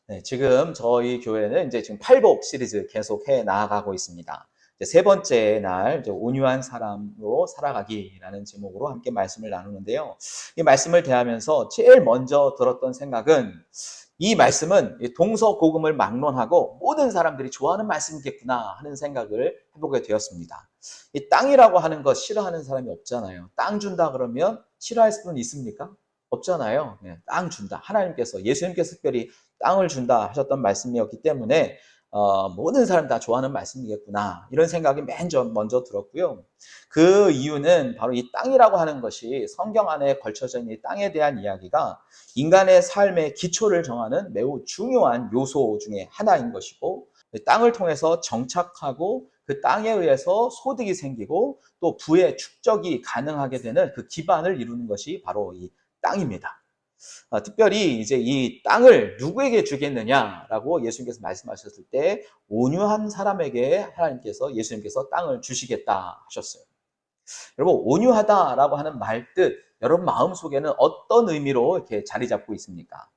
네, 지금 저희 교회는 이제 지금 팔복 시리즈 계속 해 나아가고 있습니다. 이제 세 번째 날, 이제 온유한 사람으로 살아가기라는 제목으로 함께 말씀을 나누는데요. 이 말씀을 대하면서 제일 먼저 들었던 생각은 이 말씀은 동서고금을 막론하고 모든 사람들이 좋아하는 말씀이겠구나 하는 생각을 해보게 되었습니다. 이 땅이라고 하는 것 싫어하는 사람이 없잖아요. 땅 준다 그러면 싫어할 수는 있습니까? 없잖아요. 네, 땅 준다. 하나님께서, 예수님께서 특별히 땅을 준다 하셨던 말씀이었기 때문에 모든 사람 다 좋아하는 말씀이겠구나 이런 생각이 먼저 들었고요. 그 이유는 바로 이 땅이라고 하는 것이 성경 안에 걸쳐져 있는 이 땅에 대한 이야기가 인간의 삶의 기초를 정하는 매우 중요한 요소 중에 하나인 것이고, 땅을 통해서 정착하고 그 땅에 의해서 소득이 생기고 또 부의 축적이 가능하게 되는 그 기반을 이루는 것이 바로 이 땅입니다. 특별히 이제 이 땅을 누구에게 주겠느냐라고 예수님께서 말씀하셨을 때 온유한 사람에게 하나님께서, 예수님께서 땅을 주시겠다 하셨어요. 여러분, 온유하다라고 하는 말 뜻, 여러분 마음속에는 어떤 의미로 이렇게 자리 잡고 있습니까?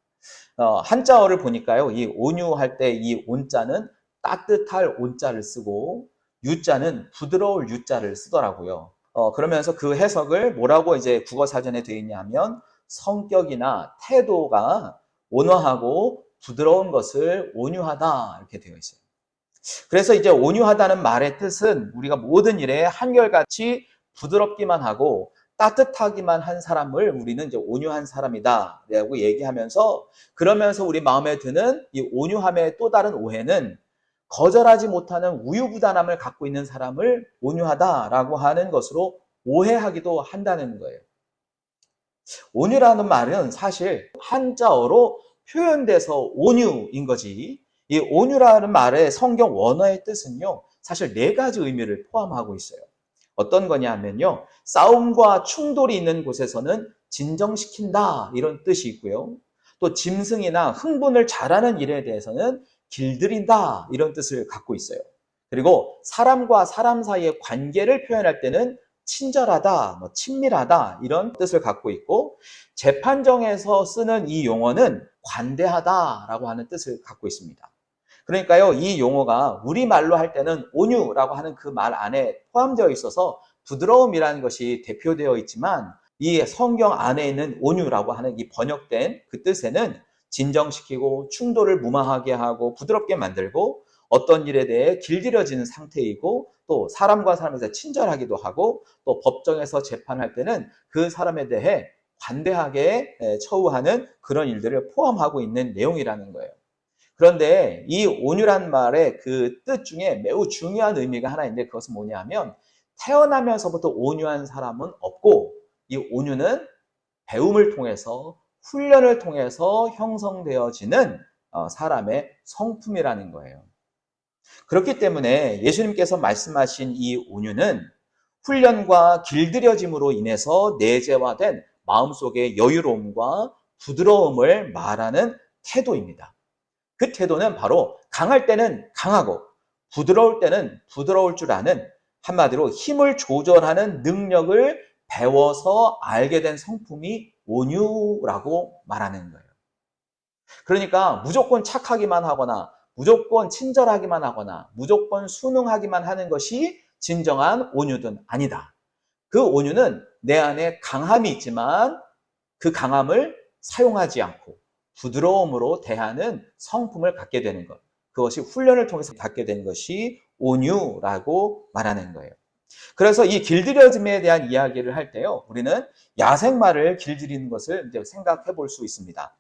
한자어를 보니까요, 이 온유할 때 이 온자는 따뜻할 온자를 쓰고 유자는 부드러울 유자를 쓰더라고요. 그러면서 그 해석을 뭐라고 이제 국어 사전에 되어 있냐면 성격이나 태도가 온화하고 부드러운 것을 온유하다 이렇게 되어 있어요. 그래서 이제 온유하다는 말의 뜻은 우리가 모든 일에 한결같이 부드럽기만 하고 따뜻하기만 한 사람을 우리는 이제 온유한 사람이다 라고 얘기하면서, 그러면서 우리 마음에 드는 이 온유함의 또 다른 오해는 거절하지 못하는 우유부단함을 갖고 있는 사람을 온유하다라고 하는 것으로 오해하기도 한다는 거예요. 온유라는 말은 사실 한자어로 표현돼서 온유인 거지, 이 온유라는 말의 성경 원어의 뜻은요, 사실 네 가지 의미를 포함하고 있어요. 어떤 거냐면요, 싸움과 충돌이 있는 곳에서는 진정시킨다 이런 뜻이 있고요, 또 짐승이나 흥분을 잘하는 일에 대해서는 길들인다 이런 뜻을 갖고 있어요. 그리고 사람과 사람 사이의 관계를 표현할 때는 친절하다, 친밀하다 이런 뜻을 갖고 있고, 재판정에서 쓰는 이 용어는 관대하다라고 하는 뜻을 갖고 있습니다. 그러니까요, 이 용어가 우리말로 할 때는 온유라고 하는 그 말 안에 포함되어 있어서 부드러움이라는 것이 대표되어 있지만, 이 성경 안에 있는 온유라고 하는 이 번역된 그 뜻에는 진정시키고 충돌을 무마하게 하고 부드럽게 만들고 어떤 일에 대해 길들여지는 상태이고, 또 사람과 사람에 대해 친절하기도 하고, 또 법정에서 재판할 때는 그 사람에 대해 관대하게 처우하는 그런 일들을 포함하고 있는 내용이라는 거예요. 그런데 이 온유란 말의 그 뜻 중에 매우 중요한 의미가 하나 있는데, 그것은 뭐냐면 태어나면서부터 온유한 사람은 없고, 이 온유는 배움을 통해서, 훈련을 통해서 형성되어지는 사람의 성품이라는 거예요. 그렇기 때문에 예수님께서 말씀하신 이 온유는 훈련과 길들여짐으로 인해서 내재화된 마음속의 여유로움과 부드러움을 말하는 태도입니다. 그 태도는 바로 강할 때는 강하고 부드러울 때는 부드러울 줄 아는, 한마디로 힘을 조절하는 능력을 배워서 알게 된 성품이 온유라고 말하는 거예요. 그러니까 무조건 착하기만 하거나 무조건 친절하기만 하거나 무조건 순응하기만 하는 것이 진정한 온유는 아니다. 그 온유는 내 안에 강함이 있지만 그 강함을 사용하지 않고 부드러움으로 대하는 성품을 갖게 되는 것, 그것이 훈련을 통해서 갖게 되는 것이 온유라고 말하는 거예요. 그래서 이 길들여짐에 대한 이야기를 할 때요, 우리는 야생마를 길들이는 것을 이제 생각해 볼 수 있습니다.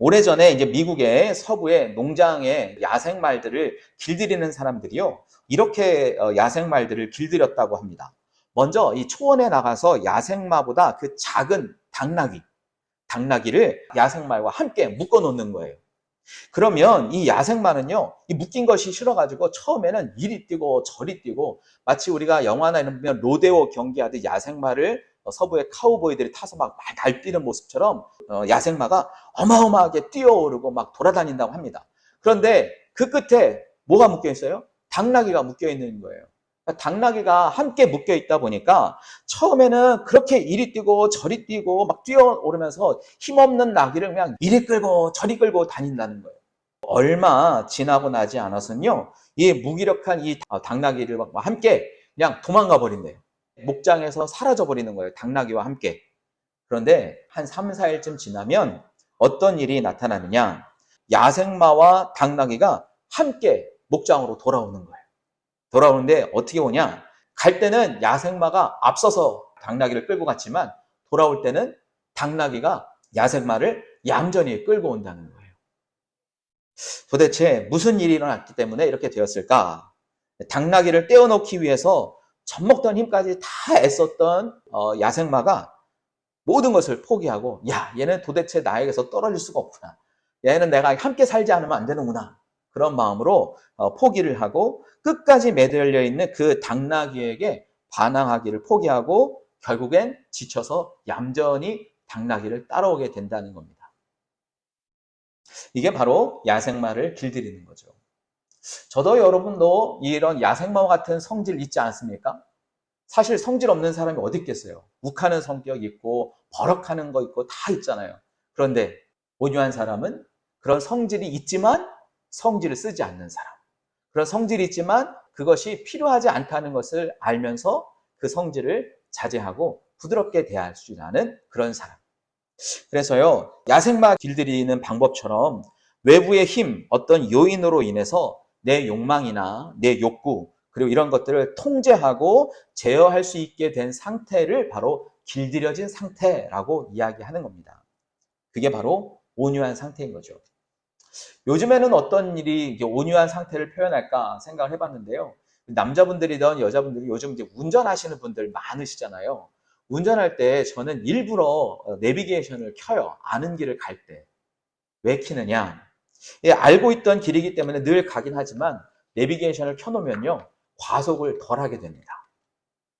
오래전에 이제 미국의 서부의 농장에 야생말들을 길들이는 사람들이요, 이렇게 야생말들을 길들였다고 합니다. 먼저 이 초원에 나가서 야생마보다 그 작은 당나귀를 야생말과 함께 묶어 놓는 거예요. 그러면 이 야생마는요, 이 묶인 것이 싫어가지고 처음에는 이리 뛰고 저리 뛰고, 마치 우리가 영화나 이런 보면 로데오 경기하듯 야생마를 서부의 카우보이들이 타서 막 날뛰는 모습처럼 야생마가 어마어마하게 뛰어오르고 막 돌아다닌다고 합니다. 그런데 그 끝에 뭐가 묶여 있어요? 당나귀가 묶여 있는 거예요. 당나귀가 함께 묶여 있다 보니까 처음에는 그렇게 이리 뛰고 저리 뛰고 막 뛰어오르면서 힘없는 나귀를 그냥 이리 끌고 저리 끌고 다닌다는 거예요. 얼마 지나고 나지 않아서는요, 이 무기력한 이 당나귀들과 함께 그냥 도망가 버린대요. 목장에서 사라져 버리는 거예요. 당나귀와 함께. 그런데 한 3, 4일쯤 지나면 어떤 일이 나타나느냐? 야생마와 당나귀가 함께 목장으로 돌아오는 거예요. 돌아오는데 어떻게 오냐? 갈 때는 야생마가 앞서서 당나귀를 끌고 갔지만 돌아올 때는 당나귀가 야생마를 얌전히 끌고 온다는 거예요. 도대체 무슨 일이 일어났기 때문에 이렇게 되었을까? 당나귀를 떼어놓기 위해서 젖먹던 힘까지 다 애썼던 야생마가 모든 것을 포기하고, 야, 얘는 도대체 나에게서 떨어질 수가 없구나. 얘는 내가 함께 살지 않으면 안 되는구나. 그런 마음으로 포기를 하고 끝까지 매달려 있는 그 당나귀에게 반항하기를 포기하고 결국엔 지쳐서 얌전히 당나귀를 따라오게 된다는 겁니다. 이게 바로 야생마를 길들이는 거죠. 저도 여러분도 이런 야생마와 같은 성질 있지 않습니까? 사실 성질 없는 사람이 어디 있겠어요? 욱하는 성격 있고 버럭하는 거 있고 다 있잖아요. 그런데 온유한 사람은 그런 성질이 있지만 성질을 쓰지 않는 사람. 그런 성질이 있지만 그것이 필요하지 않다는 것을 알면서 그 성질을 자제하고 부드럽게 대할 수 있는 그런 사람. 그래서요, 야생마 길들이는 방법처럼 외부의 힘, 어떤 요인으로 인해서 내 욕망이나 내 욕구, 그리고 이런 것들을 통제하고 제어할 수 있게 된 상태를 바로 길들여진 상태라고 이야기하는 겁니다. 그게 바로 온유한 상태인 거죠. 요즘에는 어떤 일이 온유한 상태를 표현할까 생각을 해봤는데요. 남자분들이든 여자분들이 요즘 이제 운전하시는 분들 많으시잖아요. 운전할 때 저는 일부러 내비게이션을 켜요. 아는 길을 갈 때. 왜 켜느냐? 예, 알고 있던 길이기 때문에 늘 가긴 하지만 내비게이션을 켜놓으면요, 과속을 덜 하게 됩니다.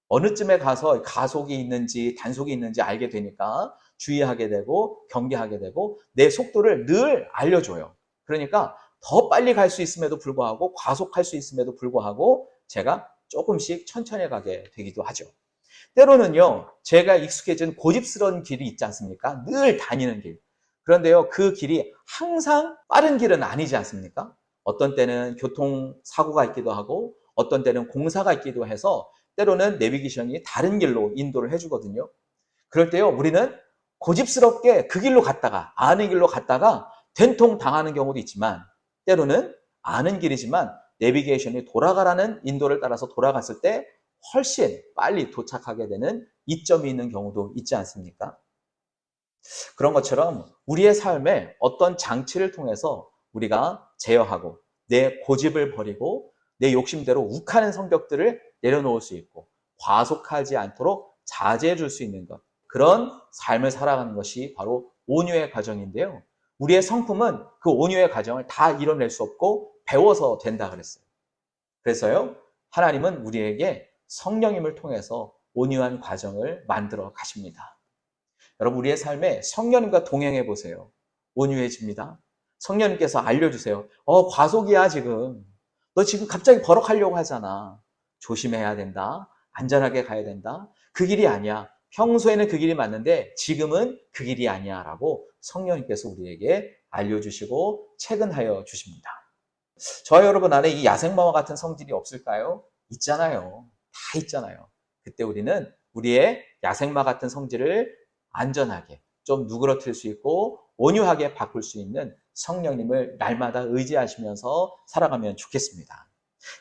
어느 쯤에 가서 가속이 있는지 단속이 있는지 알게 되니까 주의하게 되고 경계하게 되고 내 속도를 늘 알려줘요. 그러니까 더 빨리 갈 수 있음에도 불구하고 과속할 수 있음에도 불구하고 제가 조금씩 천천히 가게 되기도 하죠. 때로는요, 제가 익숙해진 고집스러운 길이 있지 않습니까? 늘 다니는 길. 그런데요, 그 길이 항상 빠른 길은 아니지 않습니까? 어떤 때는 교통사고가 있기도 하고 어떤 때는 공사가 있기도 해서 때로는 내비게이션이 다른 길로 인도를 해주거든요. 그럴 때요, 우리는 고집스럽게 그 길로 갔다가 아는 길로 갔다가 된통 당하는 경우도 있지만 때로는 아는 길이지만 내비게이션이 돌아가라는 인도를 따라서 돌아갔을 때 훨씬 빨리 도착하게 되는 이점이 있는 경우도 있지 않습니까? 그런 것처럼 우리의 삶에 어떤 장치를 통해서 우리가 제어하고 내 고집을 버리고 내 욕심대로 욱하는 성격들을 내려놓을 수 있고 과속하지 않도록 자제해 줄 수 있는 것, 그런 삶을 살아가는 것이 바로 온유의 과정인데요. 우리의 성품은 그 온유의 과정을 다 이뤄낼 수 없고 배워서 된다 그랬어요. 그래서요, 하나님은 우리에게 성령님을 통해서 온유한 과정을 만들어 가십니다. 여러분, 우리의 삶에 성령님과 동행해 보세요. 온유해집니다. 성령님께서 알려주세요. 과속이야 지금. 너 지금 갑자기 버럭하려고 하잖아. 조심해야 된다. 안전하게 가야 된다. 그 길이 아니야. 평소에는 그 길이 맞는데 지금은 그 길이 아니야 라고 성령님께서 우리에게 알려주시고 체근하여 주십니다. 저와 여러분 안에 이 야생마와 같은 성질이 없을까요? 있잖아요. 다 있잖아요. 그때 우리는 우리의 야생마 같은 성질을 안전하게 좀 누그러뜨릴 수 있고 온유하게 바꿀 수 있는 성령님을 날마다 의지하시면서 살아가면 좋겠습니다.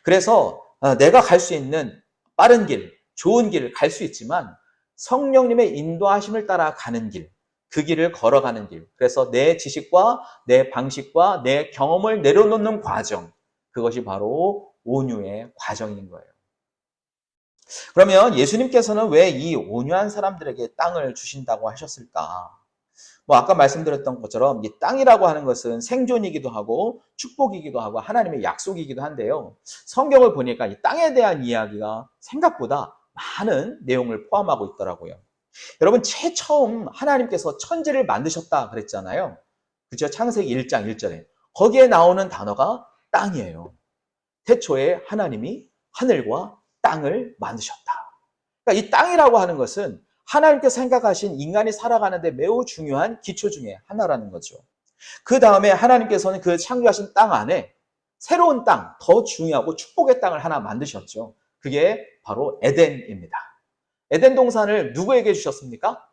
그래서 내가 갈 수 있는 빠른 길, 좋은 길을 갈 수 있지만 성령님의 인도하심을 따라 가는 길, 그 길을 걸어가는 길, 그래서 내 지식과 내 방식과 내 경험을 내려놓는 과정, 그것이 바로 온유의 과정인 거예요. 그러면 예수님께서는 왜 이 온유한 사람들에게 땅을 주신다고 하셨을까? 아까 말씀드렸던 것처럼 이 땅이라고 하는 것은 생존이기도 하고 축복이기도 하고 하나님의 약속이기도 한데요. 성경을 보니까 이 땅에 대한 이야기가 생각보다 많은 내용을 포함하고 있더라고요. 여러분, 처음 하나님께서 천지를 만드셨다 그랬잖아요. 그죠? 창세기 1장 1절에. 거기에 나오는 단어가 땅이에요. 태초에 하나님이 하늘과 땅을 만드셨다. 그러니까 이 땅이라고 하는 것은 하나님께서 생각하신 인간이 살아가는데 매우 중요한 기초 중에 하나라는 거죠. 그 다음에 하나님께서는 그 창조하신 땅 안에 새로운 땅, 더 중요하고 축복의 땅을 하나 만드셨죠. 그게 바로 에덴입니다. 에덴 동산을 누구에게 주셨습니까?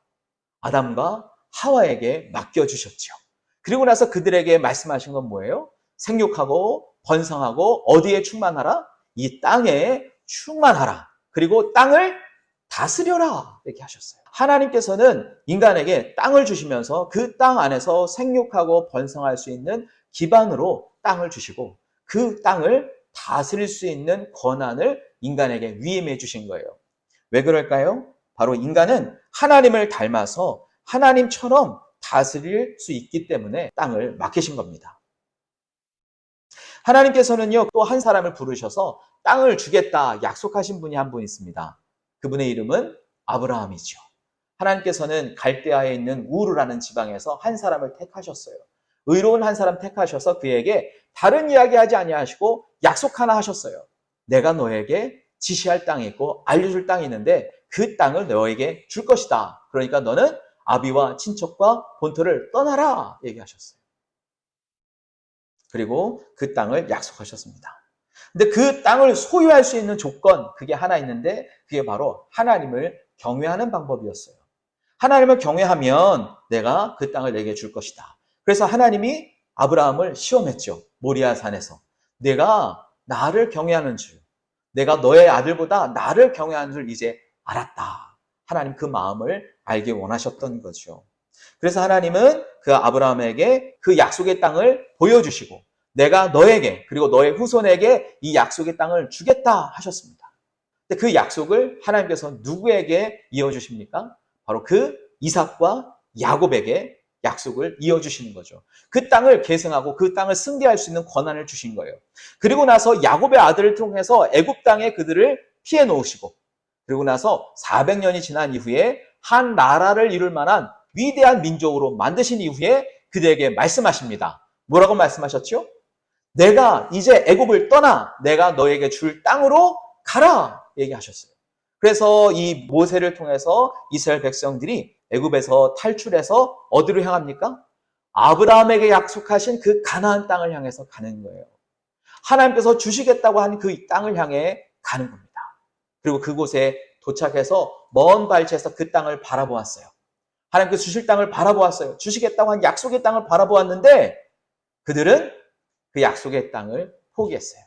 아담과 하와에게 맡겨주셨죠. 그리고 나서 그들에게 말씀하신 건 뭐예요? 생육하고 번성하고 어디에 충만하라? 이 땅에 충만하라. 그리고 땅을 다스려라. 이렇게 하셨어요. 하나님께서는 인간에게 땅을 주시면서 그 땅 안에서 생육하고 번성할 수 있는 기반으로 땅을 주시고 그 땅을 다스릴 수 있는 권한을 인간에게 위임해 주신 거예요. 왜 그럴까요? 바로 인간은 하나님을 닮아서 하나님처럼 다스릴 수 있기 때문에 땅을 맡기신 겁니다. 하나님께서는요, 또 한 사람을 부르셔서 땅을 주겠다 약속하신 분이 한 분 있습니다. 그분의 이름은 아브라함이죠. 하나님께서는 갈대아에 있는 우르라는 지방에서 한 사람을 택하셨어요. 의로운 한 사람 택하셔서 그에게 다른 이야기 하지 아니하시고 약속 하나 하셨어요. 내가 너에게 지시할 땅이 있고 알려줄 땅이 있는데 그 땅을 너에게 줄 것이다. 그러니까 너는 아비와 친척과 본토를 떠나라 얘기하셨어요. 그리고 그 땅을 약속하셨습니다. 근데 그 땅을 소유할 수 있는 조건, 그게 하나 있는데 그게 바로 하나님을 경외하는 방법이었어요. 하나님을 경외하면 내가 그 땅을 내게 줄 것이다. 그래서 하나님이 아브라함을 시험했죠. 모리아 산에서. 내가 나를 경외하는 줄, 내가 너의 아들보다 나를 경외하는 줄 이제 알았다. 하나님 그 마음을 알기 원하셨던 거죠. 그래서 하나님은 그 아브라함에게 그 약속의 땅을 보여주시고 내가 너에게 그리고 너의 후손에게 이 약속의 땅을 주겠다 하셨습니다. 근데 그 약속을 하나님께서 누구에게 이어주십니까? 바로 그 이삭과 야곱에게 약속을 이어주시는 거죠. 그 땅을 계승하고 그 땅을 승계할 수 있는 권한을 주신 거예요. 그리고 나서 야곱의 아들을 통해서 애굽 땅에 그들을 피해 놓으시고 그리고 나서 400년이 지난 이후에 한 나라를 이룰 만한 위대한 민족으로 만드신 이후에 그들에게 말씀하십니다. 뭐라고 말씀하셨죠? 내가 이제 애굽을 떠나 내가 너에게 줄 땅으로 가라 얘기하셨어요. 그래서 이 모세를 통해서 이스라엘 백성들이 애굽에서 탈출해서 어디로 향합니까? 아브라함에게 약속하신 그 가나안 땅을 향해서 가는 거예요. 하나님께서 주시겠다고 한 그 땅을 향해 가는 겁니다. 그리고 그곳에 도착해서 먼 발치에서 그 땅을 바라보았어요. 하나님께서 주실 땅을 바라보았어요. 주시겠다고 한 약속의 땅을 바라보았는데 그들은 그 약속의 땅을 포기했어요.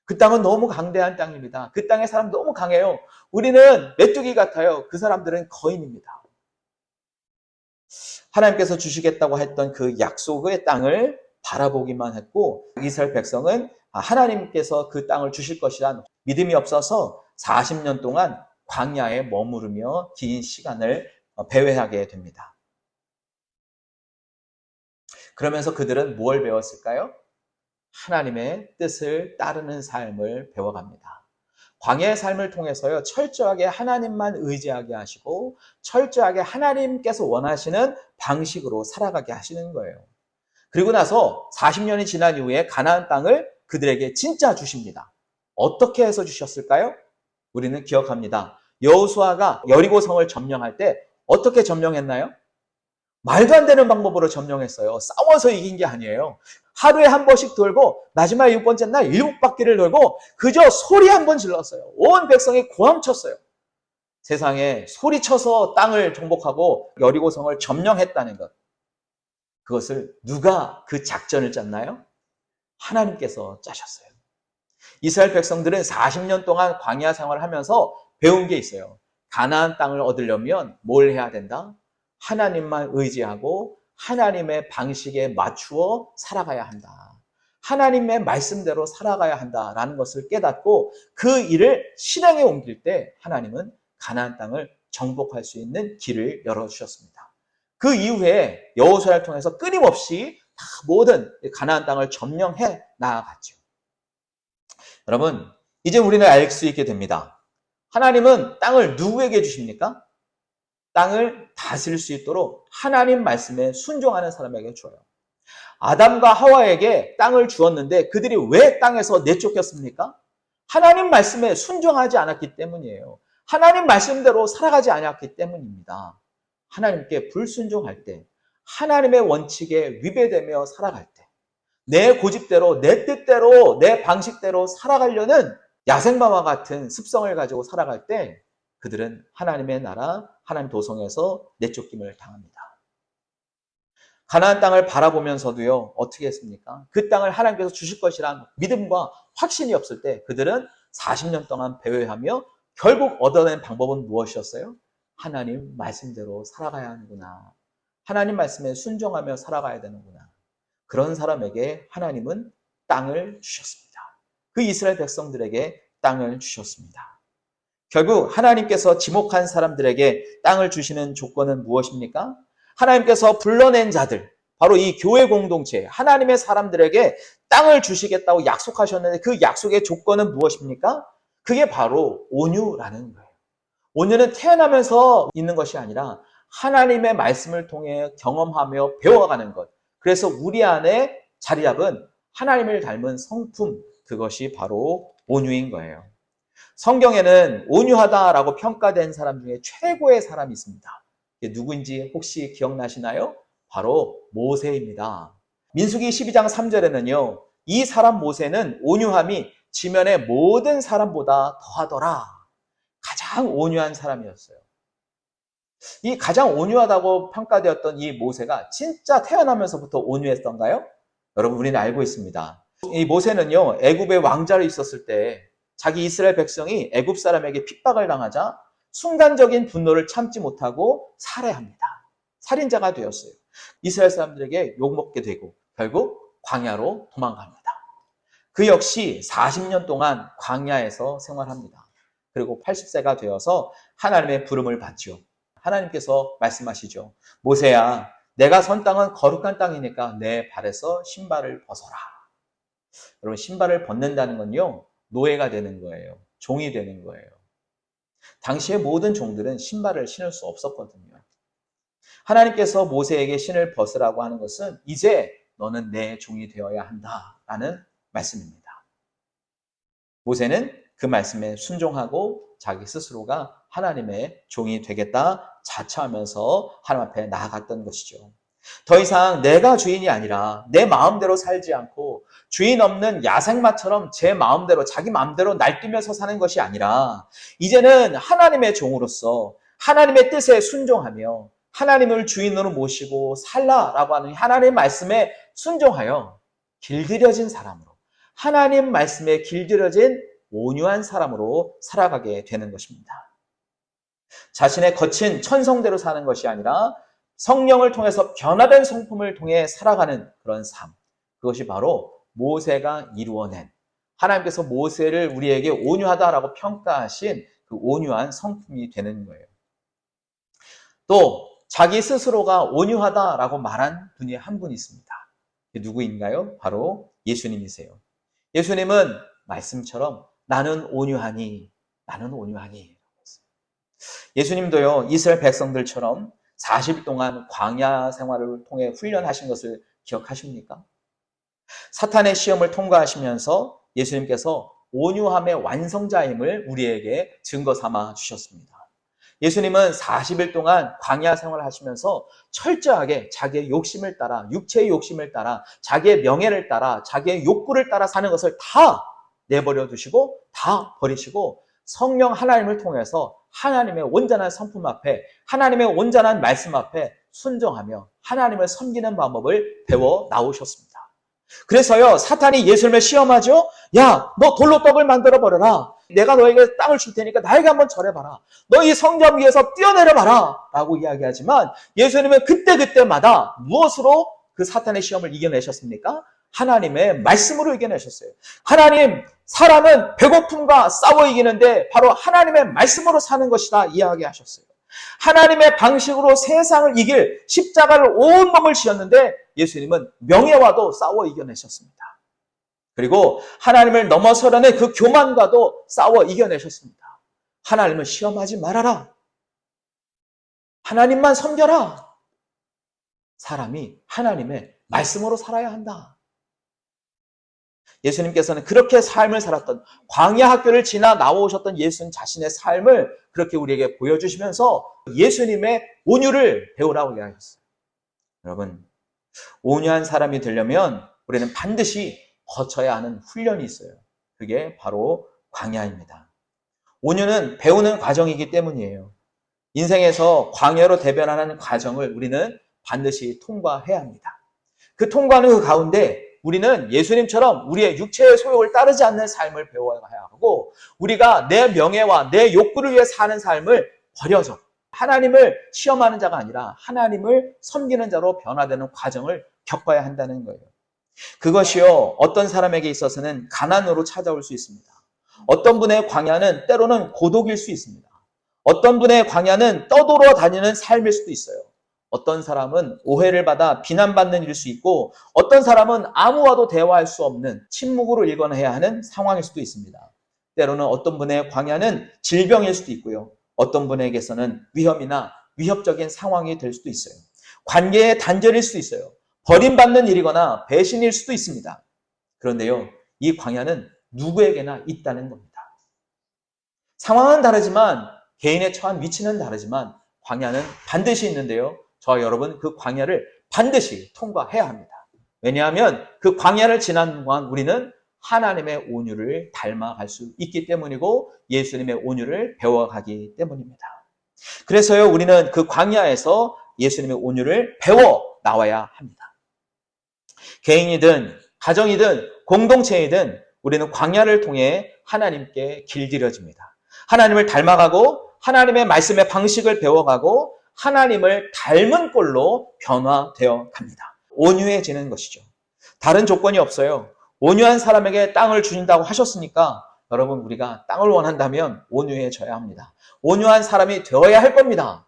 그 땅은 너무 강대한 땅입니다. 그 땅의 사람 너무 강해요. 우리는 메뚜기 같아요. 그 사람들은 거인입니다. 하나님께서 주시겠다고 했던 그 약속의 땅을 바라보기만 했고 이스라엘 백성은 하나님께서 그 땅을 주실 것이란 믿음이 없어서 40년 동안 광야에 머무르며 긴 시간을 배회하게 됩니다. 그러면서 그들은 뭘 배웠을까요? 하나님의 뜻을 따르는 삶을 배워갑니다. 광야의 삶을 통해서요, 철저하게 하나님만 의지하게 하시고 철저하게 하나님께서 원하시는 방식으로 살아가게 하시는 거예요. 그리고 나서 40년이 지난 이후에 가나안 땅을 그들에게 진짜 주십니다. 어떻게 해서 주셨을까요? 우리는 기억합니다. 여호수아가 여리고성을 점령할 때 어떻게 점령했나요? 말도 안 되는 방법으로 점령했어요. 싸워서 이긴 게 아니에요. 하루에 한 번씩 돌고 마지막 6번째 날 7바퀴를 돌고 그저 소리 한 번 질렀어요. 온 백성이 고함쳤어요. 세상에 소리쳐서 땅을 정복하고 여리고성을 점령했다는 것. 그것을 누가 그 작전을 짰나요? 하나님께서 짜셨어요. 이스라엘 백성들은 40년 동안 광야 생활을 하면서 배운 게 있어요. 가나안 땅을 얻으려면 뭘 해야 된다? 하나님만 의지하고 하나님의 방식에 맞추어 살아가야 한다. 하나님의 말씀대로 살아가야 한다라는 것을 깨닫고 그 일을 실행에 옮길 때 하나님은 가나안 땅을 정복할 수 있는 길을 열어주셨습니다. 그 이후에 여호수아를 통해서 끊임없이 다 모든 가나안 땅을 점령해 나아갔죠. 여러분, 이제 우리는 알 수 있게 됩니다. 하나님은 땅을 누구에게 주십니까? 땅을 다스릴 수 있도록 하나님 말씀에 순종하는 사람에게 줘요. 아담과 하와에게 땅을 주었는데 그들이 왜 땅에서 내쫓겼습니까? 하나님 말씀에 순종하지 않았기 때문이에요. 하나님 말씀대로 살아가지 않았기 때문입니다. 하나님께 불순종할 때, 하나님의 원칙에 위배되며 살아갈 때, 내 고집대로, 내 뜻대로, 내 방식대로 살아가려는 야생마와 같은 습성을 가지고 살아갈 때 그들은 하나님의 나라, 하나님 도성에서 내쫓김을 당합니다. 가나안 땅을 바라보면서도요, 어떻게 했습니까? 그 땅을 하나님께서 주실 것이란 믿음과 확신이 없을 때 그들은 40년 동안 배회하며 결국 얻어낸 방법은 무엇이었어요? 하나님 말씀대로 살아가야 하는구나. 하나님 말씀에 순종하며 살아가야 되는구나. 그런 사람에게 하나님은 땅을 주셨습니다. 그 이스라엘 백성들에게 땅을 주셨습니다. 결국 하나님께서 지목한 사람들에게 땅을 주시는 조건은 무엇입니까? 하나님께서 불러낸 자들, 바로 이 교회 공동체, 하나님의 사람들에게 땅을 주시겠다고 약속하셨는데 그 약속의 조건은 무엇입니까? 그게 바로 온유라는 거예요. 온유는 태어나면서 있는 것이 아니라 하나님의 말씀을 통해 경험하며 배워가는 것. 그래서 우리 안에 자리 잡은 하나님을 닮은 성품, 그것이 바로 온유인 거예요. 성경에는 온유하다라고 평가된 사람 중에 최고의 사람이 있습니다. 이게 누구인지 혹시 기억나시나요? 바로 모세입니다. 민수기 12장 3절에는요. 이 사람 모세는 온유함이 지면의 모든 사람보다 더하더라. 가장 온유한 사람이었어요. 이 가장 온유하다고 평가되었던 이 모세가 진짜 태어나면서부터 온유했던가요? 여러분, 우리는 알고 있습니다. 이 모세는요, 애굽의 왕자로 있었을 때 자기 이스라엘 백성이 애굽 사람에게 핍박을 당하자 순간적인 분노를 참지 못하고 살해합니다. 살인자가 되었어요. 이스라엘 사람들에게 욕먹게 되고 결국 광야로 도망갑니다. 그 역시 40년 동안 광야에서 생활합니다. 그리고 80세가 되어서 하나님의 부름을 받죠. 하나님께서 말씀하시죠. 모세야, 내가 선 땅은 거룩한 땅이니까 내 발에서 신발을 벗어라. 여러분, 신발을 벗는다는 건요, 노예가 되는 거예요. 종이 되는 거예요. 당시의 모든 종들은 신발을 신을 수 없었거든요. 하나님께서 모세에게 신을 벗으라고 하는 것은 이제 너는 내 종이 되어야 한다라는 말씀입니다. 모세는 그 말씀에 순종하고 자기 스스로가 하나님의 종이 되겠다 자처하면서 하나님 앞에 나아갔던 것이죠. 더 이상 내가 주인이 아니라 내 마음대로 살지 않고 주인 없는 야생마처럼 제 마음대로 자기 마음대로 날뛰면서 사는 것이 아니라 이제는 하나님의 종으로서 하나님의 뜻에 순종하며 하나님을 주인으로 모시고 살라라고 하는 하나님의 말씀에 순종하여 길들여진 사람으로, 하나님 말씀에 길들여진 온유한 사람으로 살아가게 되는 것입니다. 자신의 거친 천성대로 사는 것이 아니라 성령을 통해서 변화된 성품을 통해 살아가는 그런 삶, 그것이 바로 모세가 이루어낸, 하나님께서 모세를 우리에게 온유하다라고 평가하신 그 온유한 성품이 되는 거예요. 또 자기 스스로가 온유하다라고 말한 분이 한 분 있습니다. 누구인가요? 바로 예수님이세요. 예수님은 말씀처럼 나는 온유하니, 나는 온유하니. 예수님도요, 이스라엘 백성들처럼 40일 동안 광야 생활을 통해 훈련하신 것을 기억하십니까? 사탄의 시험을 통과하시면서 예수님께서 온유함의 완성자임을 우리에게 증거 삼아 주셨습니다. 예수님은 40일 동안 광야 생활을 하시면서 철저하게 자기의 욕심을 따라, 육체의 욕심을 따라, 자기의 명예를 따라, 자기의 욕구를 따라 사는 것을 다 내버려 두시고, 다 버리시고 성령 하나님을 통해서 하나님의 온전한 성품 앞에, 하나님의 온전한 말씀 앞에 순종하며 하나님을 섬기는 방법을 배워 나오셨습니다. 그래서요, 사탄이 예수님을 시험하죠. 야, 너 돌로 떡을 만들어 버려라. 내가 너에게 땅을 줄 테니까 나에게 한번 절해봐라. 너 이 성전 위에서 뛰어내려봐라 라고 이야기하지만 예수님은 그때그때마다 무엇으로 그 사탄의 시험을 이겨내셨습니까? 하나님의 말씀으로 이겨내셨어요. 하나님, 사람은 배고픔과 싸워 이기는데 바로 하나님의 말씀으로 사는 것이다 이야기하셨어요. 하나님의 방식으로 세상을 이길 십자가를 온 몸을 지었는데 예수님은 명예와도 싸워 이겨내셨습니다. 그리고 하나님을 넘어서려는 그 교만과도 싸워 이겨내셨습니다. 하나님을 시험하지 말아라. 하나님만 섬겨라. 사람이 하나님의 말씀으로 살아야 한다. 예수님께서는 그렇게 삶을 살았던, 광야 학교를 지나 나오셨던 예수님 자신의 삶을 그렇게 우리에게 보여주시면서 예수님의 온유를 배우라고 이야기했어요. 여러분, 온유한 사람이 되려면 우리는 반드시 거쳐야 하는 훈련이 있어요. 그게 바로 광야입니다. 온유는 배우는 과정이기 때문이에요. 인생에서 광야로 대변하는 과정을 우리는 반드시 통과해야 합니다. 그 통과하는 그 가운데 우리는 예수님처럼 우리의 육체의 소욕을 따르지 않는 삶을 배워가야 하고, 우리가 내 명예와 내 욕구를 위해 사는 삶을 버려서 하나님을 시험하는 자가 아니라 하나님을 섬기는 자로 변화되는 과정을 겪어야 한다는 거예요. 그것이요, 어떤 사람에게 있어서는 가난으로 찾아올 수 있습니다. 어떤 분의 광야는 때로는 고독일 수 있습니다. 어떤 분의 광야는 떠돌아 다니는 삶일 수도 있어요. 어떤 사람은 오해를 받아 비난받는 일일 수 있고, 어떤 사람은 아무와도 대화할 수 없는 침묵으로 일관해야 하는 상황일 수도 있습니다. 때로는 어떤 분의 광야는 질병일 수도 있고요. 어떤 분에게서는 위험이나 위협적인 상황이 될 수도 있어요. 관계의 단절일 수도 있어요. 버림받는 일이거나 배신일 수도 있습니다. 그런데요, 이 광야는 누구에게나 있다는 겁니다. 상황은 다르지만, 개인의 처한 위치는 다르지만 광야는 반드시 있는데요, 저와 여러분 그 광야를 반드시 통과해야 합니다. 왜냐하면 그 광야를 지난 동안 우리는 하나님의 온유를 닮아갈 수 있기 때문이고, 예수님의 온유를 배워가기 때문입니다. 그래서요, 우리는 그 광야에서 예수님의 온유를 배워 나와야 합니다. 개인이든 가정이든 공동체이든 우리는 광야를 통해 하나님께 길들여집니다. 하나님을 닮아가고 하나님의 말씀의 방식을 배워가고 하나님을 닮은 꼴로 변화되어 갑니다. 온유해지는 것이죠. 다른 조건이 없어요. 온유한 사람에게 땅을 주신다고 하셨으니까 여러분, 우리가 땅을 원한다면 온유해져야 합니다. 온유한 사람이 되어야 할 겁니다.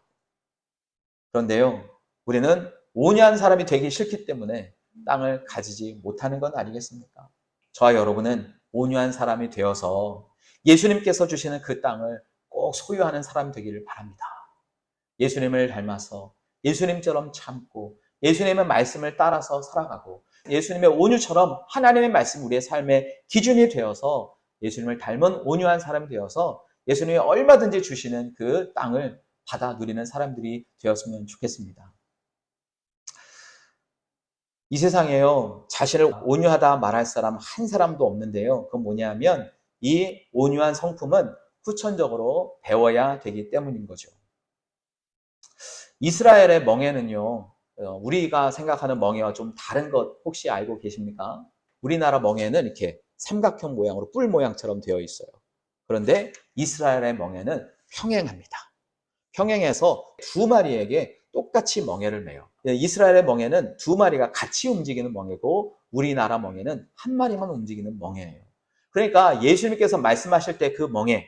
그런데요, 우리는 온유한 사람이 되기 싫기 때문에 땅을 가지지 못하는 건 아니겠습니까? 저와 여러분은 온유한 사람이 되어서 예수님께서 주시는 그 땅을 꼭 소유하는 사람 되기를 바랍니다. 예수님을 닮아서 예수님처럼 참고 예수님의 말씀을 따라서 살아가고, 예수님의 온유처럼 하나님의 말씀 우리의 삶의 기준이 되어서 예수님을 닮은 온유한 사람이 되어서 예수님이 얼마든지 주시는 그 땅을 받아 누리는 사람들이 되었으면 좋겠습니다. 이 세상에요, 자신을 온유하다 말할 사람 한 사람도 없는데요, 그건 뭐냐면 이 온유한 성품은 후천적으로 배워야 되기 때문인 거죠. 이스라엘의 멍에는요, 우리가 생각하는 멍에와 좀 다른 것 혹시 알고 계십니까? 우리나라 멍에는 이렇게 삼각형 모양으로 뿔 모양처럼 되어 있어요. 그런데 이스라엘의 멍에는 평행합니다. 평행해서 두 마리에게 똑같이 멍에를 매요. 이스라엘의 멍에는 두 마리가 같이 움직이는 멍에고, 우리나라 멍에는 한 마리만 움직이는 멍에예요. 그러니까 예수님께서 말씀하실 때 그 멍에,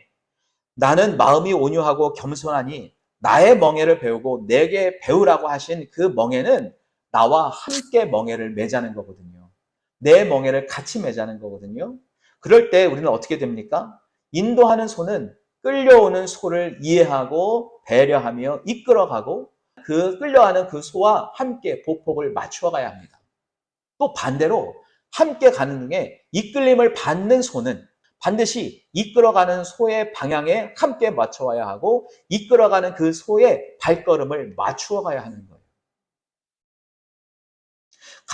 나는 마음이 온유하고 겸손하니 나의 멍에를 배우고 내게 배우라고 하신 그 멍에는 나와 함께 멍에를 매자는 거거든요. 내 멍에를 같이 매자는 거거든요. 그럴 때 우리는 어떻게 됩니까? 인도하는 소는 끌려오는 소를 이해하고 배려하며 이끌어가고, 그 끌려가는 그 소와 함께 보폭을 맞추어 가야 합니다. 또 반대로 함께 가는 중에 이끌림을 받는 소는 반드시 이끌어가는 소의 방향에 함께 맞춰와야 하고, 이끌어가는 그 소의 발걸음을 맞추어 가야 하는 거예요.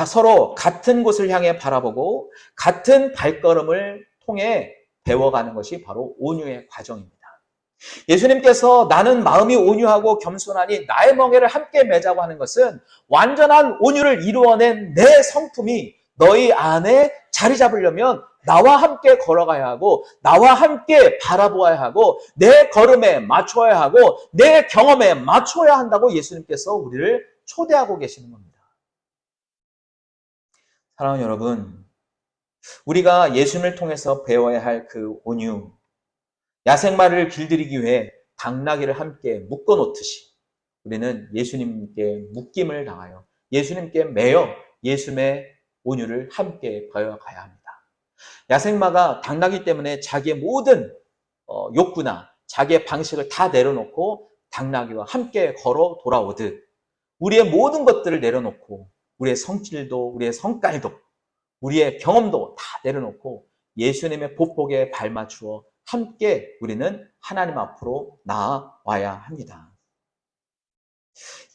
서로 같은 곳을 향해 바라보고 같은 발걸음을 통해 배워가는 것이 바로 온유의 과정입니다. 예수님께서 나는 마음이 온유하고 겸손하니 나의 멍에를 함께 매자고 하는 것은 완전한 온유를 이루어낸 내 성품이 너희 안에 자리 잡으려면 나와 함께 걸어가야 하고, 나와 함께 바라보아야 하고, 내 걸음에 맞춰야 하고, 내 경험에 맞춰야 한다고 예수님께서 우리를 초대하고 계시는 겁니다. 사랑하는 여러분, 우리가 예수님을 통해서 배워야 할 그 온유, 야생마를 길들이기 위해 당나귀를 함께 묶어 놓듯이 우리는 예수님께 묶임을 당하여 예수님께 매여 예수님의 온유를 함께 배워가야 합니다. 야생마가 당나귀 때문에 자기의 모든 욕구나 자기의 방식을 다 내려놓고 당나귀와 함께 걸어 돌아오듯, 우리의 모든 것들을 내려놓고 우리의 성질도 우리의 성깔도 우리의 경험도 다 내려놓고 예수님의 보폭에 발맞추어 함께 우리는 하나님 앞으로 나아와야 합니다.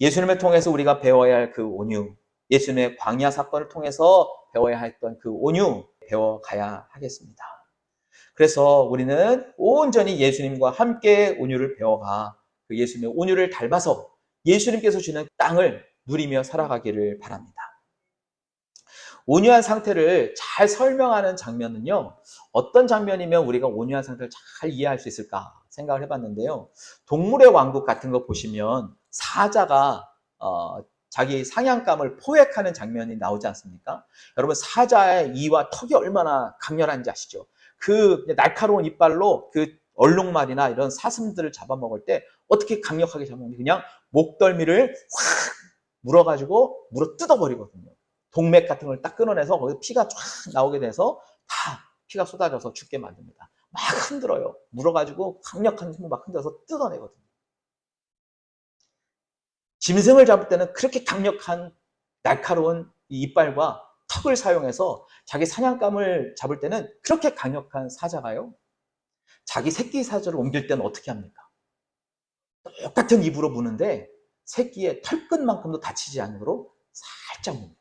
예수님을 통해서 우리가 배워야 할 그 온유, 예수님의 광야 사건을 통해서 배워야 했던 그 온유 배워가야 하겠습니다. 그래서 우리는 온전히 예수님과 함께 온유를 배워가 그 예수님의 온유를 닮아서 예수님께서 주는 땅을 누리며 살아가기를 바랍니다. 온유한 상태를 잘 설명하는 장면은요, 어떤 장면이면 우리가 온유한 상태를 잘 이해할 수 있을까 생각을 해봤는데요. 동물의 왕국 같은 거 보시면 사자가 자기 사냥감을 포획하는 장면이 나오지 않습니까? 여러분, 사자의 이와 턱이 얼마나 강렬한지 아시죠? 그 날카로운 이빨로 그 얼룩말이나 이런 사슴들을 잡아먹을 때 어떻게 강력하게 잡아먹는지 그냥 목덜미를 확 물어가지고 물어 뜯어버리거든요. 동맥 같은 걸 딱 끊어내서 거기서 피가 쫙 나오게 돼서 다 피가 쏟아져서 죽게 만듭니다. 막 흔들어요. 물어가지고 강력한 힘을 막 흔들어서 뜯어내거든요. 짐승을 잡을 때는 그렇게 강력한 날카로운 이빨과 턱을 사용해서 자기 사냥감을 잡을 때는 그렇게 강력한 사자가요, 자기 새끼 사자를 옮길 때는 어떻게 합니까? 똑같은 입으로 무는데 새끼의 털끝만큼도 다치지 않으므로 살짝 뭅니다.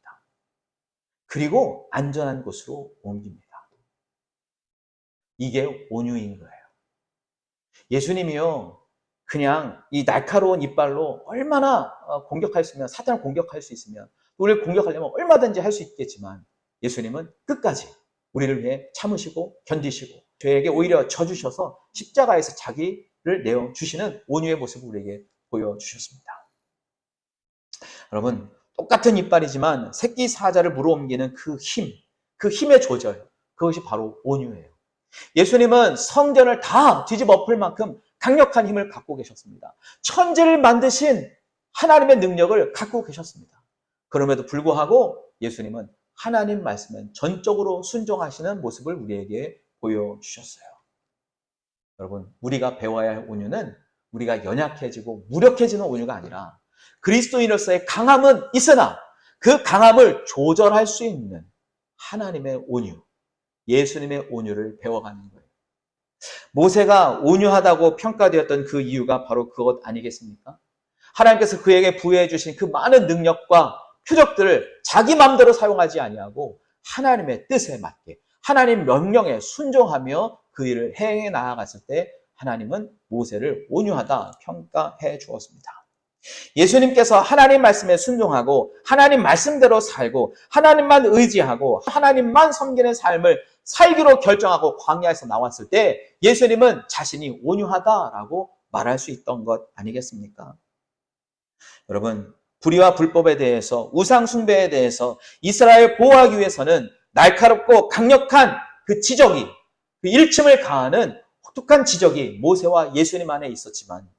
그리고 안전한 곳으로 옮깁니다. 이게 온유인 거예요. 예수님이요, 그냥 이 날카로운 이빨로 얼마나 공격할 수 있으면, 사탄을 공격할 수 있으면, 우리를 공격하려면 얼마든지 할 수 있겠지만 예수님은 끝까지 우리를 위해 참으시고 견디시고 저에게 오히려 져주셔서 십자가에서 자기를 내어주시는 온유의 모습을 우리에게 보여주셨습니다. 여러분, 똑같은 이빨이지만 새끼 사자를 물어옮기는 그 힘, 그 힘의 조절, 그것이 바로 온유예요. 예수님은 성전을 다 뒤집어 엎을 만큼 강력한 힘을 갖고 계셨습니다. 천지를 만드신 하나님의 능력을 갖고 계셨습니다. 그럼에도 불구하고 예수님은 하나님 말씀에 전적으로 순종하시는 모습을 우리에게 보여주셨어요. 여러분, 우리가 배워야 할 온유는 우리가 연약해지고 무력해지는 온유가 아니라 그리스도인으로서의 강함은 있으나 그 강함을 조절할 수 있는 하나님의 온유, 예수님의 온유를 배워가는 거예요. 모세가 온유하다고 평가되었던 그 이유가 바로 그것 아니겠습니까? 하나님께서 그에게 부여해 주신 그 많은 능력과 표적들을 자기 마음대로 사용하지 아니하고 하나님의 뜻에 맞게 하나님 명령에 순종하며 그 일을 행해 나아갔을 때 하나님은 모세를 온유하다 평가해 주었습니다. 예수님께서 하나님 말씀에 순종하고 하나님 말씀대로 살고 하나님만 의지하고 하나님만 섬기는 삶을 살기로 결정하고 광야에서 나왔을 때 예수님은 자신이 온유하다라고 말할 수 있던 것 아니겠습니까? 여러분, 불의와 불법에 대해서, 우상 숭배에 대해서 이스라엘 보호하기 위해서는 날카롭고 강력한 그 지적이, 그 일침을 가하는 혹독한 지적이 모세와 예수님 안에 있었지만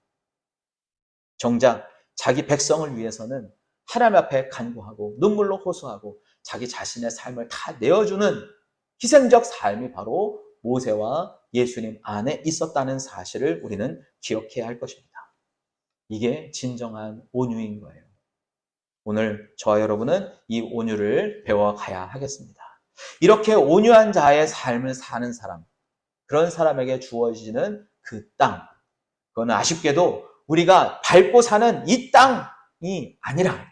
정작 자기 백성을 위해서는 하나님 앞에 간구하고 눈물로 호소하고 자기 자신의 삶을 다 내어주는 희생적 삶이 바로 모세와 예수님 안에 있었다는 사실을 우리는 기억해야 할 것입니다. 이게 진정한 온유인 거예요. 오늘 저와 여러분은 이 온유를 배워가야 하겠습니다. 이렇게 온유한 자의 삶을 사는 사람, 그런 사람에게 주어지는 그 땅, 그건 아쉽게도 우리가 밟고 사는 이 땅이 아니라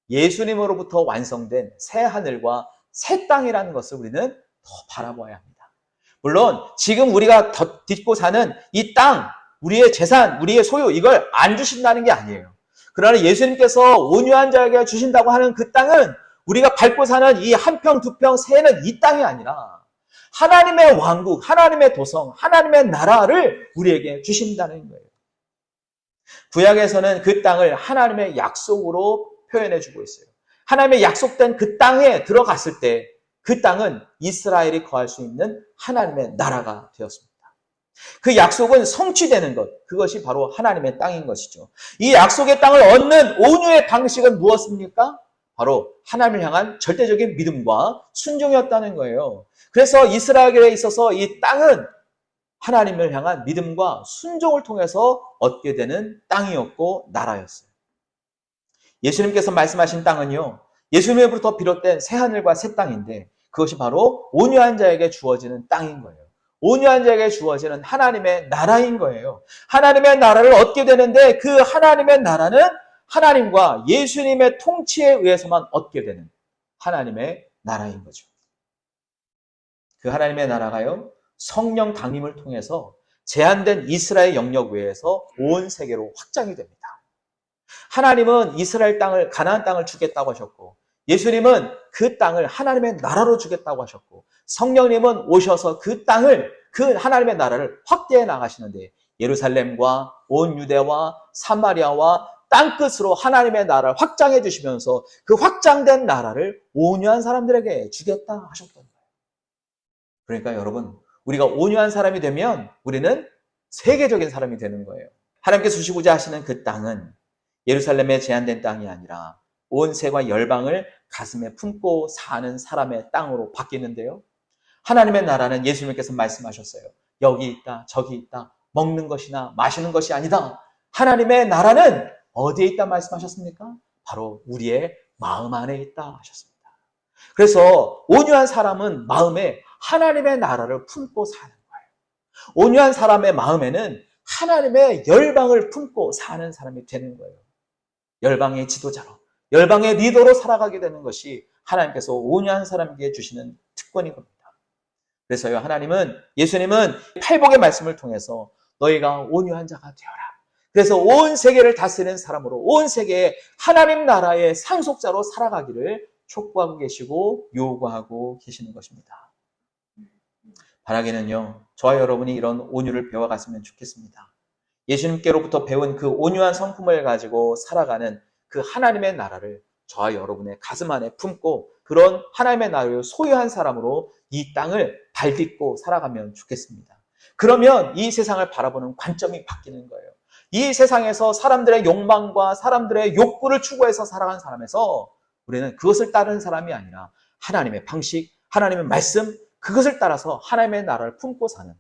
예수님으로부터 완성된 새 하늘과 새 땅이라는 것을 우리는 더 바라봐야 합니다. 물론 지금 우리가 딛고 사는 이 땅, 우리의 재산, 우리의 소유, 이걸 안 주신다는 게 아니에요. 그러나 예수님께서 온유한 자에게 주신다고 하는 그 땅은 우리가 밟고 사는 이 한 평, 두 평, 세는 이 땅이 아니라 하나님의 왕국, 하나님의 도성, 하나님의 나라를 우리에게 주신다는 거예요. 구약에서는 그 땅을 하나님의 약속으로 표현해 주고 있어요. 하나님의 약속된 그 땅에 들어갔을 때 그 땅은 이스라엘이 거할 수 있는 하나님의 나라가 되었습니다. 그 약속은 성취되는 것, 그것이 바로 하나님의 땅인 것이죠. 이 약속의 땅을 얻는 온유의 방식은 무엇입니까? 바로 하나님을 향한 절대적인 믿음과 순종이었다는 거예요. 그래서 이스라엘에 있어서 이 땅은 하나님을 향한 믿음과 순종을 통해서 얻게 되는 땅이었고 나라였어요. 예수님께서 말씀하신 땅은요, 예수님으로부터 비롯된 새하늘과 새 땅인데 그것이 바로 온유한 자에게 주어지는 땅인 거예요. 온유한 자에게 주어지는 하나님의 나라인 거예요. 하나님의 나라를 얻게 되는데 그 하나님의 나라는 하나님과 예수님의 통치에 의해서만 얻게 되는 하나님의 나라인 거죠. 그 하나님의 나라가요, 성령 강림을 통해서 제한된 이스라엘 영역 외에서 온 세계로 확장이 됩니다. 하나님은 이스라엘 땅을, 가나안 땅을 주겠다고 하셨고, 예수님은 그 땅을 하나님의 나라로 주겠다고 하셨고, 성령님은 오셔서 그 땅을, 그 하나님의 나라를 확대해 나가시는데, 예루살렘과 온 유대와 사마리아와 땅끝으로 하나님의 나라를 확장해 주시면서 그 확장된 나라를 온유한 사람들에게 주겠다 하셨던 거예요. 그러니까 여러분, 우리가 온유한 사람이 되면 우리는 세계적인 사람이 되는 거예요. 하나님께서 주시고자 하시는 그 땅은 예루살렘에 제한된 땅이 아니라 온 세과 열방을 가슴에 품고 사는 사람의 땅으로 바뀌는데요. 하나님의 나라는 예수님께서 말씀하셨어요. 여기 있다, 저기 있다, 먹는 것이나 마시는 것이 아니다. 하나님의 나라는 어디에 있다 말씀하셨습니까? 바로 우리의 마음 안에 있다 하셨습니다. 그래서 온유한 사람은 마음에 하나님의 나라를 품고 사는 거예요. 온유한 사람의 마음에는 하나님의 열방을 품고 사는 사람이 되는 거예요. 열방의 지도자로, 열방의 리더로 살아가게 되는 것이 하나님께서 온유한 사람에게 주시는 특권인 겁니다. 그래서요, 예수님은 팔복의 말씀을 통해서 너희가 온유한 자가 되어라. 그래서 온 세계를 다스리는 사람으로, 온 세계에 하나님 나라의 상속자로 살아가기를 촉구하고 계시고 요구하고 계시는 것입니다. 바라기는요, 저와 여러분이 이런 온유를 배워갔으면 좋겠습니다. 예수님께로부터 배운 그 온유한 성품을 가지고 살아가는 그 하나님의 나라를 저와 여러분의 가슴 안에 품고 그런 하나님의 나라를 소유한 사람으로 이 땅을 발딛고 살아가면 좋겠습니다. 그러면 이 세상을 바라보는 관점이 바뀌는 거예요. 이 세상에서 사람들의 욕망과 사람들의 욕구를 추구해서 살아가는 사람에서 우리는 그것을 따르는 사람이 아니라 하나님의 방식, 하나님의 말씀, 그것을 따라서 하나님의 나라를 품고 사는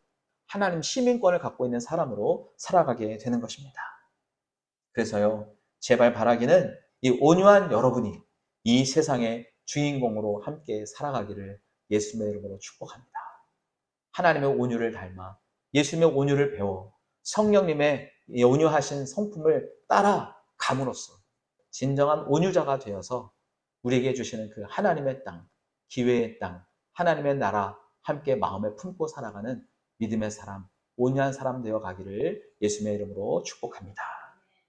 하나님 시민권을 갖고 있는 사람으로 살아가게 되는 것입니다. 그래서요, 제발 바라기는 이 온유한 여러분이 이 세상의 주인공으로 함께 살아가기를 예수님의 이름으로 축복합니다. 하나님의 온유를 닮아 예수님의 온유를 배워 성령님의 온유하신 성품을 따라감으로써 진정한 온유자가 되어서 우리에게 주시는 그 하나님의 땅, 기회의 땅, 하나님의 나라 함께 마음에 품고 살아가는 믿음의 사람, 온유한 사람 되어 가기를 예수님의 이름으로 축복합니다.